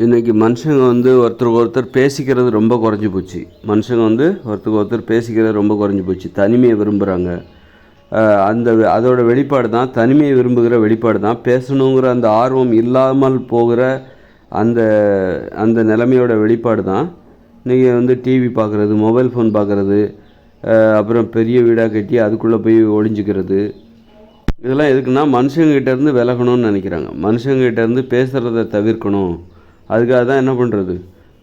இன்றைக்கி மனுஷங்க ஒருத்தருக்கு ஒருத்தர் பேசிக்கிறது ரொம்ப குறைஞ்சி போச்சு. மனுஷங்க ஒருத்தருக்கு ஒருத்தர் பேசிக்கிறது ரொம்ப குறைஞ்சி போச்சு. தனிமையை விரும்புகிறாங்க. அதோட வெளிப்பாடு தான், தனிமையை விரும்புகிற வெளிப்பாடு தான் பேசணுங்கிற அந்த ஆர்வம் இல்லாமல் போகிற அந்த அந்த நிலைமையோட வெளிப்பாடு தான் இன்றைக்கி டிவி பார்க்குறது, மொபைல் ஃபோன் பார்க்குறது, அப்புறம் பெரிய வீடாக கட்டி அதுக்குள்ளே போய் ஒளிஞ்சிக்கிறது. இதெல்லாம் எதுக்குன்னா மனுஷங்கிட்டேருந்து விலகணும்னு நினைக்கிறாங்க. மனுஷங்கிட்டேருந்து பேசுகிறத தவிர்க்கணும். அதுக்காக தான் என்ன பண்ணுறது,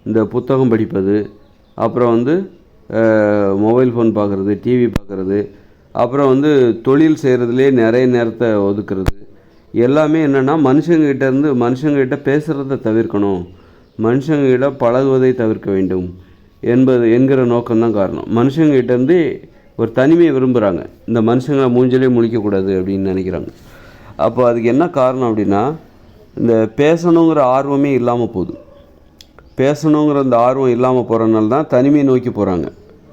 இந்த புத்தகம் படிப்பது, அப்புறம் மொபைல் ஃபோன் பார்க்குறது, டிவி பார்க்குறது, அப்புறம் தொழில் செய்கிறதுலே நிறைய நேரத்தை ஒதுக்குறது. எல்லாமே என்னென்னா மனுஷங்கிட்ட பேசுகிறத தவிர்க்கணும், மனுஷங்கிட்ட பழகுவதை தவிர்க்க வேண்டும் என்கிற நோக்கம்தான் காரணம். மனுஷங்கிட்டேருந்து ஒரு தனிமையை விரும்புகிறாங்க. இந்த மனுஷங்களை மூஞ்சிலே முழிக்கக்கூடாது அப்படின்னு நினைக்கிறாங்க. அப்போ அதுக்கு என்ன காரணம் அப்படின்னா, இந்த பேசணுங்கிற ஆர்வமே இல்லாமல் போகுது. பேசணுங்கிற அந்த ஆர்வம் இல்லாமல் போகிறனால தான் தனிமையை நோக்கி போகிறாங்க.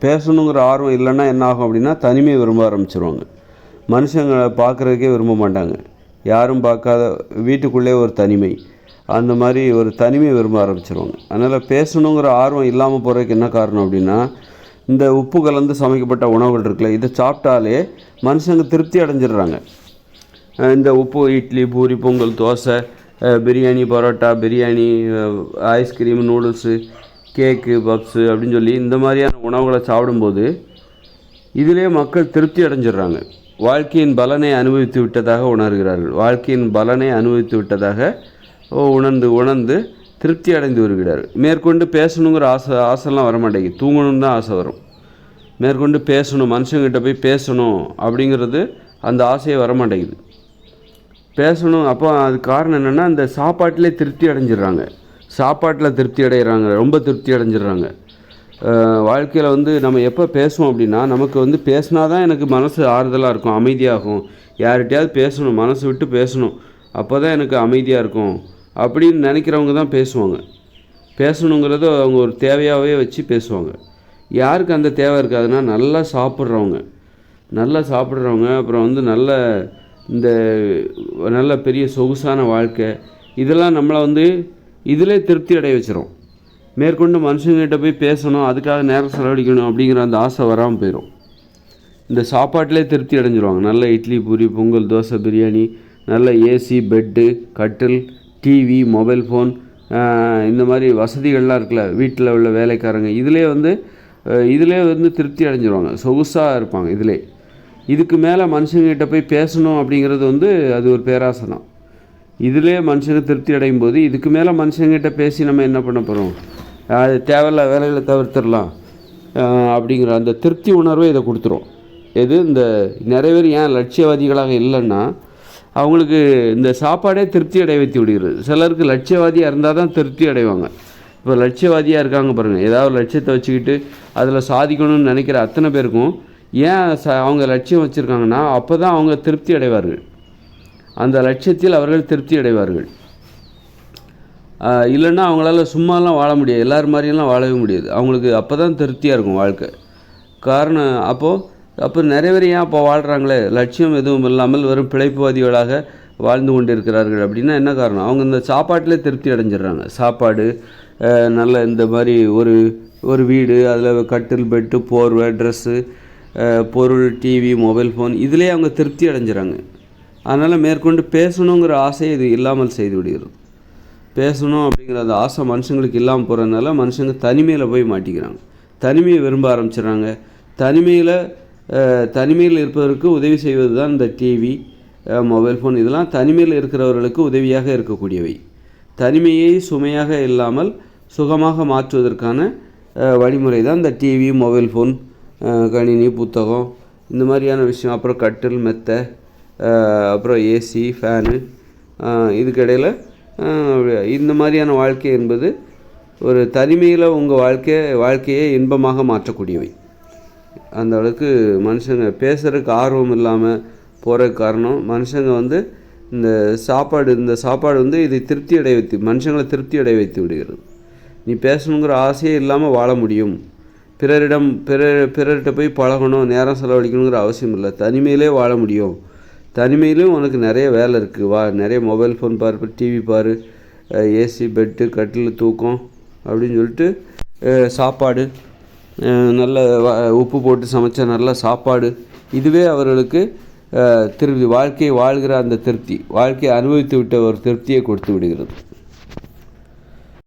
பேசணுங்கிற ஆர்வம் இல்லைன்னா என்ன ஆகும் அப்படின்னா தனிமையை விரும்ப ஆரம்பிச்சிருவாங்க. மனுஷங்களை பார்க்குறதுக்கே விரும்ப மாட்டாங்க. யாரும் பார்க்காத வீட்டுக்குள்ளே ஒரு தனிமை, அந்த மாதிரி ஒரு தனிமையை விரும்ப ஆரம்பிச்சிருவாங்க. அதனால் பேசணுங்கிற ஆர்வம் இல்லாமல் போகிறதுக்கு என்ன காரணம் அப்படின்னா, இந்த உப்பு கலந்து சமைக்கப்பட்ட உணவுகள் இருக்குல்ல, இதை சாப்பிட்டாலே மனுஷங்க திருப்தி அடைஞ்சிடுறாங்க. இந்த உப்பு இட்லி, பூரி, பொங்கல், தோசை, பிரியாணி, பரோட்டா, பிரியாணி, ஐஸ்கிரீம், நூடுல்ஸு, கேக்கு, பப்ஸு அப்படின்னு சொல்லி இந்த மாதிரியான உணவுகளை சாப்பிடும்போது இதிலே மக்கள் திருப்தி அடைஞ்சிடுறாங்க. வாழ்க்கையின் பலனை அனுபவித்து விட்டதாக உணர்கிறார்கள். வாழ்க்கையின் பலனை அனுபவித்து விட்டதாக உணர்ந்து திருப்தி அடைந்து வருகிறார்கள். மேற்கொண்டு பேசணுங்கிற ஆசைலாம் வரமாட்டேங்குது. தூங்கணும்னு தான் ஆசை வரும். மேற்கொண்டு பேசணும், மனுஷங்கிட்ட போய் பேசணும் அப்படிங்கிறது அந்த ஆசையை வரமாட்டேங்குது. பேசணும். அப்போ அது காரணம் என்னென்னா, அந்த சாப்பாட்டிலே திருப்தி அடைஞ்சிடுறாங்க. சாப்பாட்டில் திருப்தி அடைகிறாங்க, ரொம்ப திருப்தி அடைஞ்சிடுறாங்க. வாழ்க்கையில் நம்ம எப்போ பேசுவோம் அப்படின்னா, நமக்கு பேசினா தான் எனக்கு மனசு ஆறுதலாக இருக்கும், அமைதியாகும். யார்கிட்டையாவது பேசணும், மனசு விட்டு பேசணும், அப்போ தான் எனக்கு அமைதியாக இருக்கும் அப்படின்னு நினைக்கிறவங்க தான் பேசுவாங்க. பேசணுங்கிறத அவங்க ஒரு தேவையாகவே வச்சு பேசுவாங்க. யாருக்கு அந்த தேவை இருக்காதுன்னா, நல்லா சாப்பிட்றவங்க, அப்புறம் நல்ல பெரிய சொகுசான வாழ்க்கை, இதெல்லாம் நம்மளை இதிலே திருப்தி அடைய வச்சிரும். மேற்கொண்டு மனுஷங்கிட்ட போய் பேசணும், அதுக்காக நேரம் செலவழிக்கணும் அப்படிங்கிற அந்த ஆசை வராமல் போயிடும். இந்த சாப்பாட்டிலே திருப்தி அடைஞ்சிருவாங்க. நல்ல இட்லி, பூரி, பொங்கல், தோசை, பிரியாணி, நல்ல ஏசி, பெட்டு, கட்டில், டிவி, மொபைல் ஃபோன், இந்த மாதிரி வசதிகள்லாம் இருக்குல்ல, வீட்டில் உள்ள வேலைக்காரங்க, இதிலே திருப்தி அடைஞ்சிருவாங்க, சொகுசாக இருப்பாங்க. இதுக்கு மேலே மனுஷங்கிட்ட போய் பேசணும் அப்படிங்கிறது அது ஒரு பேராசை தான். இதிலே மனுஷங்க திருப்தி அடையும் போது இதுக்கு மேலே மனுஷங்கிட்ட பேசி நம்ம என்ன பண்ண போகிறோம், அது தேவையில்ல வேலைகளை தவிர்த்துடலாம் அப்படிங்கிற அந்த திருப்தி உணர்வை இதை கொடுத்துரும். இந்த நிறைய பேர் ஏன் லட்சியவாதிகளாக இல்லைன்னா, அவங்களுக்கு இந்த சாப்பாடே திருப்தி அடைய வைத்து விடுகிறது. சிலருக்கு லட்சியவாதியாக இருந்தால் தான் திருப்தி அடைவாங்க. இப்போ லட்சியவாதியாக இருக்காங்க பாருங்கள், ஏதாவது லட்சியத்தை வச்சுக்கிட்டு அதில் சாதிக்கணும்னு நினைக்கிற அத்தனை பேருக்கும் ஏன் அவங்க லட்சியம் வச்சுருக்காங்கன்னா, அப்போ தான் அவங்க திருப்தி அடைவார்கள். அந்த லட்சியத்தில் அவர்கள் திருப்தி அடைவார்கள். இல்லைன்னா அவங்களால சும்மாலாம் வாழ முடியாது, எல்லோரும் மாதிரியெல்லாம் வாழவே முடியாது. அவங்களுக்கு அப்போ தான் திருப்தியாக இருக்கும் வாழ்க்கை. காரணம் அப்போ நிறைய பேர் ஏன் அப்போ வாழ்கிறாங்களே, லட்சியம் எதுவும் இல்லாமல் வெறும் பிழைப்புவாதிகளாக வாழ்ந்து கொண்டு இருக்கிறார்கள் அப்படின்னா என்ன காரணம், அவங்க இந்த சாப்பாட்டிலே திருப்தி அடைஞ்சிடுறாங்க. சாப்பாடு, நல்ல இந்த மாதிரி ஒரு வீடு, அதில் கட்டில், பெட்டு, போர்வை, ட்ரெஸ்ஸு, பொருள், டிவி, மொபைல் ஃபோன், இதிலே அவங்க திருப்தி அடைஞ்சிறாங்க. அதனால் மேற்கொண்டு பேசணுங்கிற ஆசை இது இல்லாமல் செய்து விடுகிறது. பேசணும் அப்படிங்கிற அந்த ஆசை மனுஷங்களுக்கு இல்லாமல் போகிறதுனால மனுஷங்க தனிமையில் போய் மாட்டிக்கிறாங்க. தனிமையை விரும்ப ஆரம்பிச்சிடுறாங்க. தனிமையில் இருப்பதற்கு உதவி செய்வது தான் இந்த டிவி, மொபைல் ஃபோன், இதெல்லாம் தனிமையில் இருக்கிறவர்களுக்கு உதவியாக இருக்கக்கூடியவை. தனிமையை சுமையாக இல்லாமல் சுகமாக மாற்றுவதற்கான வழிமுறை தான் இந்த டிவி, மொபைல் ஃபோன், கணினி, புத்தகம், இந்த மாதிரியான விஷயம். அப்புறம் கட்டில், மெத்தை, அப்புறம் ஏசி, ஃபேனு, இதுக்கிடையில் இந்த மாதிரியான வாழ்க்கை என்பது ஒரு தனிமையில் உங்கள் வாழ்க்கையை இன்பமாக மாற்றக்கூடியவை. அந்த அளவுக்கு மனுஷங்க பேசுகிறதுக்கு ஆர்வம் இல்லாமல் போகிறதுக்கு காரணம், மனுஷங்க இந்த சாப்பாடு இதை மனுஷங்களை திருப்தி அடைய வைத்து விடுகிறது. நீ பேசணுங்கிற ஆசையே இல்லாமல் வாழ முடியும். பிறர்கிட்ட போய் பழகணும், நேரம் செலவழிக்கணுங்கிற அவசியம் இல்லை. தனிமையிலே வாழ முடியும். தனிமையிலும் உனக்கு நிறைய வேலை இருக்குது. நிறைய மொபைல் ஃபோன் பாரு, டிவி பாரு, ஏசி, பெட்டு, கட்டில், தூக்கம் அப்படின்னு சொல்லிட்டு சாப்பாடு, நல்ல உப்பு போட்டு சமைச்ச நல்ல சாப்பாடு, இதுவே அவர்களுக்கு திருப்தி, வாழ்க்கையை வாழ்கிற அந்த திருப்தி, வாழ்க்கையை அனுபவித்து விட்ட ஒரு திருப்தியை கொடுத்து விடுகிறது.